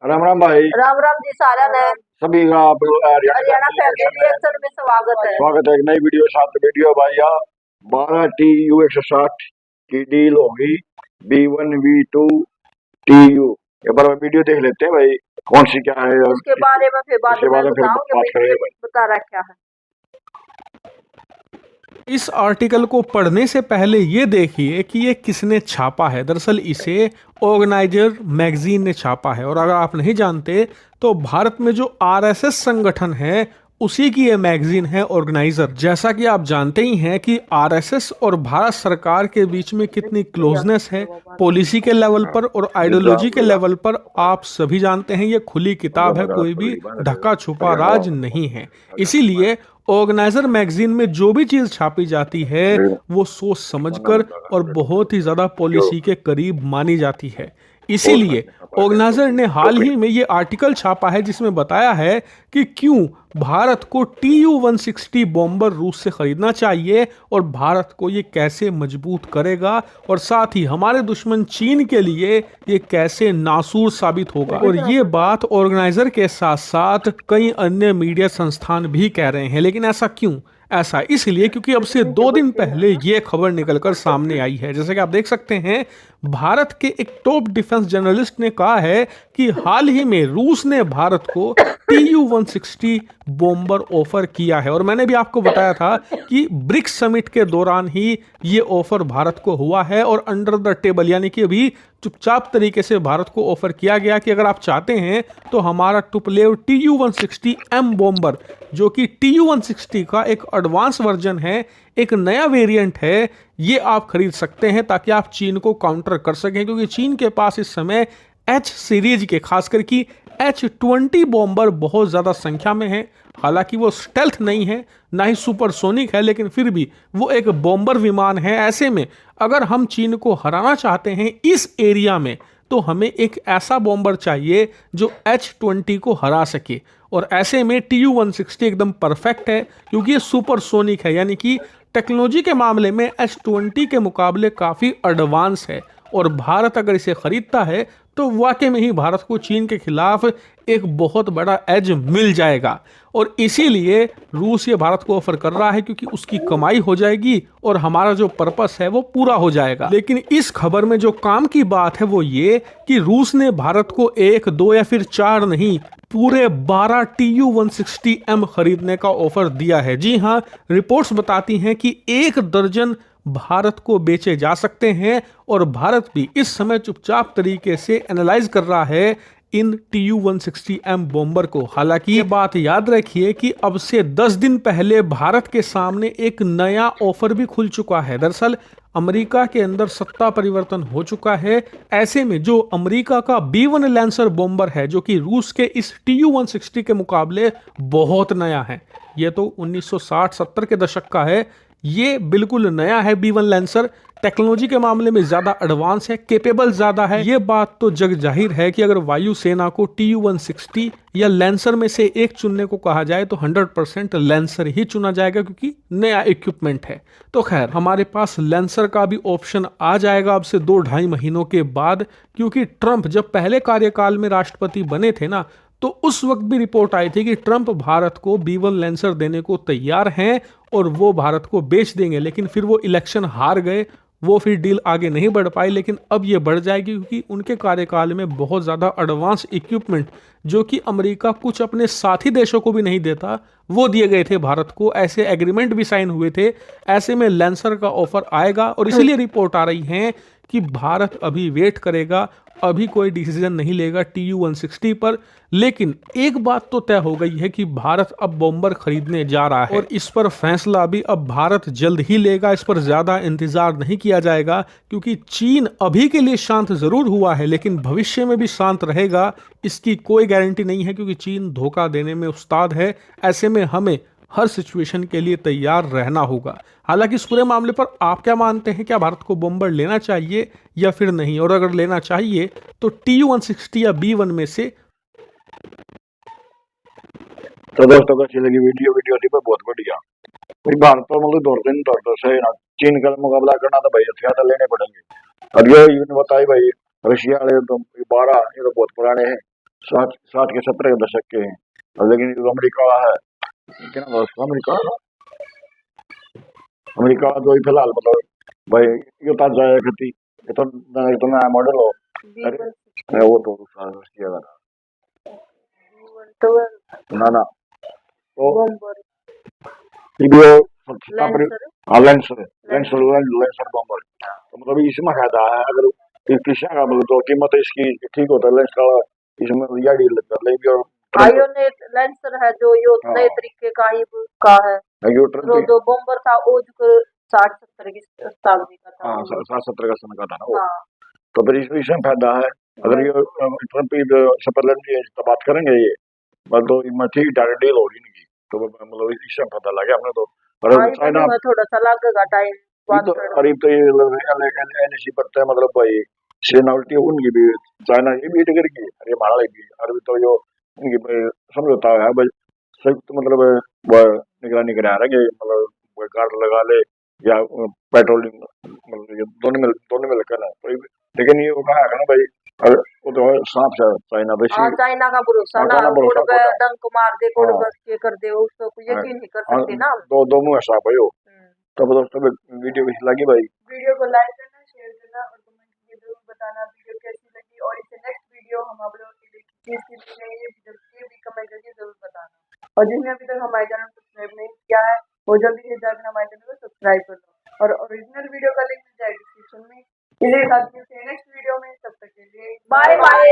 राम राम भाई। राम राम जी सारा ने सभी का आप Haryana Haryana family family reaction में रिएक्शन में स्वागत है। स्वागत है। एक नई वीडियो साथ वीडियो भाई। 12 TU 160 की डील होगी B1 B2 TU। एक बार वीडियो देख लेते हैं भाई, कौन सी क्या है, और उसके बारे में फिर बाद इसके में बारे में फिर बताऊंगे बात करेंगे भाई। बता रहा क्या है। इस आर्टिकल को पढ़ने से पहले ये देखिए कि ये किसने छापा है। दरअसल इसे ऑर्गेनाइजर मैगजीन ने छापा है, और अगर आप नहीं जानते तो भारत में जो आरएसएस संगठन है उसी की ये मैगजीन है ऑर्गेनाइजर। जैसा कि आप जानते ही हैं कि आरएसएस और भारत सरकार के बीच में कितनी क्लोजनेस है, पॉलिसी के लेवल पर और आइडियोलॉजी के लेवल पर आप सभी जानते हैं। ये खुली किताब है, कोई भी ढका छुपा राज नहीं है। इसीलिए ऑर्गेनाइजर मैगजीन में जो भी चीज छापी जाती है वो सोच समझकर और बहुत ही ज्यादा पॉलिसी के करीब मानी जाती है। इसीलिए ऑर्गेनाइजर ने हाल ही में ये आर्टिकल छापा है जिसमें बताया है कि क्यों भारत को TU-160 बॉम्बर रूस से खरीदना चाहिए और भारत को ये कैसे मजबूत करेगा, और साथ ही हमारे दुश्मन चीन के लिए ये कैसे नासूर साबित होगा। और ये बात ऑर्गेनाइजर के साथ साथ कई अन्य मीडिया संस्थान भी कह रहे हैं। लेकिन ऐसा क्यों? ऐसा इसलिए क्योंकि अब से 2 दिन पहले ये खबर निकलकर सामने आई है। जैसे कि आप देख सकते हैं, भारत के एक टॉप डिफेंस जर्नलिस्ट ने कहा है कि हाल ही में रूस ने भारत को TU-160 बॉम्बर ऑफर किया है। और मैंने भी आपको बताया था कि ब्रिक्स समिट के दौरान ही ये ऑफर भारत को हुआ है, और अंडर द टेबल यानी कि अभी चुपचाप तरीके से भारत को ऑफर किया गया कि अगर आप चाहते हैं तो हमारा टुपलेव TU-160M बॉम्बर, जो कि TU-160 का एक एडवांस वर्जन है, एक नया वेरिएंट है, ये आप खरीद सकते हैं ताकि आप चीन को काउंटर कर सकें। क्योंकि चीन के पास इस समय H सीरीज के, खासकर की H-20 बॉम्बर बहुत ज़्यादा संख्या में है। हालांकि वो स्टेल्थ नहीं है, ना ही सुपरसोनिक है, लेकिन फिर भी वो एक बॉम्बर विमान है। ऐसे में अगर हम चीन को हराना चाहते हैं इस एरिया में, तो हमें एक ऐसा बॉम्बर चाहिए जो H-20 को हरा सके। और ऐसे में TU-160 एकदम परफेक्ट है, क्योंकि ये सुपरसोनिक है, यानी कि टेक्नोलॉजी के मामले में H-20 के मुकाबले काफ़ी एडवांस है। और भारत अगर इसे खरीदता है तो वाकई में ही भारत को चीन के खिलाफ एक बहुत बड़ा एज मिल जाएगा। और इसीलिए रूस ये भारत को ऑफर कर रहा है, क्योंकि उसकी कमाई हो जाएगी और हमारा जो पर्पस है वो पूरा हो जाएगा। लेकिन इस खबर में जो काम की बात है वो ये कि रूस ने भारत को 1, 2 या फिर 4 नहीं, पूरे 12 TU-160M खरीदने का ऑफर दिया है। जी हाँ, रिपोर्ट्स बताती हैं कि 1 दर्जन भारत को बेचे जा सकते हैं, और भारत भी इस समय चुपचाप तरीके से एनालाइज कर रहा है इन TU-160M बॉम्बर को। हालांकि ये बात याद रखिए कि अब से 10 दिन पहले भारत के सामने एक नया ऑफर भी खुल चुका है। दरअसल अमेरिका के अंदर सत्ता परिवर्तन हो चुका है। ऐसे में जो अमेरिका का B1 लैंसर बॉम्बर है, जो कि रूस के इस TU-160 के मुकाबले बहुत नया है, ये तो 1960-70 के दशक का है, ये बिल्कुल नया है। B1 लैंसर टेक्नोलॉजी के मामले में ज्यादा एडवांस है, केपेबल ज्यादा है। ये बात तो जग जाहिर है कि अगर वायुसेना को TU-160 या लैंसर में से एक चुनने को कहा जाए तो 100% लैंसर ही चुना जाएगा, क्योंकि नया इक्विपमेंट है। तो खैर, हमारे पास लैंसर का भी ऑप्शन आ जाएगा अब से 2-2.5 महीनों के बाद, क्योंकि ट्रंप जब पहले कार्यकाल में राष्ट्रपति बने थे ना, तो उस वक्त भी रिपोर्ट आई थी कि ट्रंप भारत को B1 लैंसर देने को तैयार हैं और वो भारत को बेच देंगे। लेकिन फिर वो इलेक्शन हार गए, वो फिर डील आगे नहीं बढ़ पाई। लेकिन अब ये बढ़ जाएगी, क्योंकि उनके कार्यकाल में बहुत ज़्यादा एडवांस इक्विपमेंट, जो कि अमेरिका कुछ अपने साथी देशों को भी नहीं देता, वो दिए गए थे भारत को। ऐसे एग्रीमेंट भी साइन हुए थे। ऐसे में लैंसर का ऑफर आएगा, और इसीलिए रिपोर्ट आ रही है कि भारत अभी वेट करेगा, अभी कोई डिसीजन नहीं लेगा TU-160 पर। लेकिन एक बात तो तय हो गई है कि भारत अब बॉम्बर खरीदने जा रहा है, और इस पर फैसला भी अब भारत जल्द ही लेगा। इस पर ज्यादा इंतजार नहीं किया जाएगा, क्योंकि चीन अभी के लिए शांत जरूर हुआ है, लेकिन भविष्य में भी शांत रहेगा इसकी कोई गारंटी नहीं है, क्योंकि चीन धोखा देने में उस्ताद है। ऐसे में हमें हर सिचुएशन के लिए तैयार रहना होगा। हालांकि इस पूरे मामले पर आप क्या मानते हैं? क्या भारत को बॉम्बर लेना चाहिए या फिर नहीं? और अगर लेना चाहिए तो TU-160 या B1 में से? तो दोस्तों, अच्छी लगी वीडियो थी बहुत बढ़िया भाई। भारत तो मतलब दौड़ते से ना चीन का मुकाबला करना तो भाई हथियार तो लेने पड़ेंगे। और ये बताई भाई, रशिया वाले तो 12 ये तो बहुत पुराने हैं। 60 के 70 के दशक के हैं। और लेकिन जो अमेरिका है, क्या नाम है उसका, अमेरिका तो ही फिलहाल मतलब भाई ये तो जाए खती ये तो नया मॉडल हो। अरे वो तो सारा किया था ना ना तो वीडियो लेंसर बम्बर तो मतलब इसमें फायदा है। अगर कृष्णा का मतलब तो कीमत इसकी ठीक होता है लेंस का, इसमें या डील कर लेंगे। और आयोनेट लेंसर है जो यो नए तरीके का ही का है। जो जो बम्बर था वो जो 60-70 की शताब्दी का था। हाँ 60-70 का समय का था ना वो। तो फिर इसमें फायदा है। अगर ये सपरलैंड की तो बात करेंगे ये मतलब तो ठीक डायरेक्ट डील होगी नहीं तो मतलब इसमें फायदा लगे हमने तो। चाइना में थोड़ा सा लगेगा टाइम तो अरे तो ये एलएसी पड़ता है मतलब भाई सेनालिटी उनकी भी चाइना ये भी टिकर की अरे हमारा भी अरे तो जो उनकी समझौता है भाई संयुक्त मतलब निगरानी करा रहे मतलब गार्ड लगा ले या पेट्रोलिंग मतलब दोनों में लगना तो लेकिन ये वो कहा है ना भाई अरे वो तो सांप से चाइना तो चाइना का भरोसा ना डंक मार दे के कर दे उसको यकीन नहीं कर सकते ना। दो मुंह सांप है वो। तो दोस्तों वीडियो कैसी लगी भाई? वीडियो को लाइक करना, शेयर करना और कमेंट करके जरूर बताना वीडियो कैसी लगी और इससे नेक्स्ट वीडियो हम अपलोड करेंगे ये भी कमेंट करके जरूर बताना। और जिसने अभी तक हमारे चैनल को सब्सक्राइब नहीं किया है वो जल्दी से जाकर हमारे चैनल को सब्सक्राइब कर लो और ओरिजिनल वीडियो का लिंक मिल जाएगा डिस्क्रिप्शन में। इसी के साथ मिलते हैं नेक्स्ट वीडियो में, तब तक के लिए बाय बाय।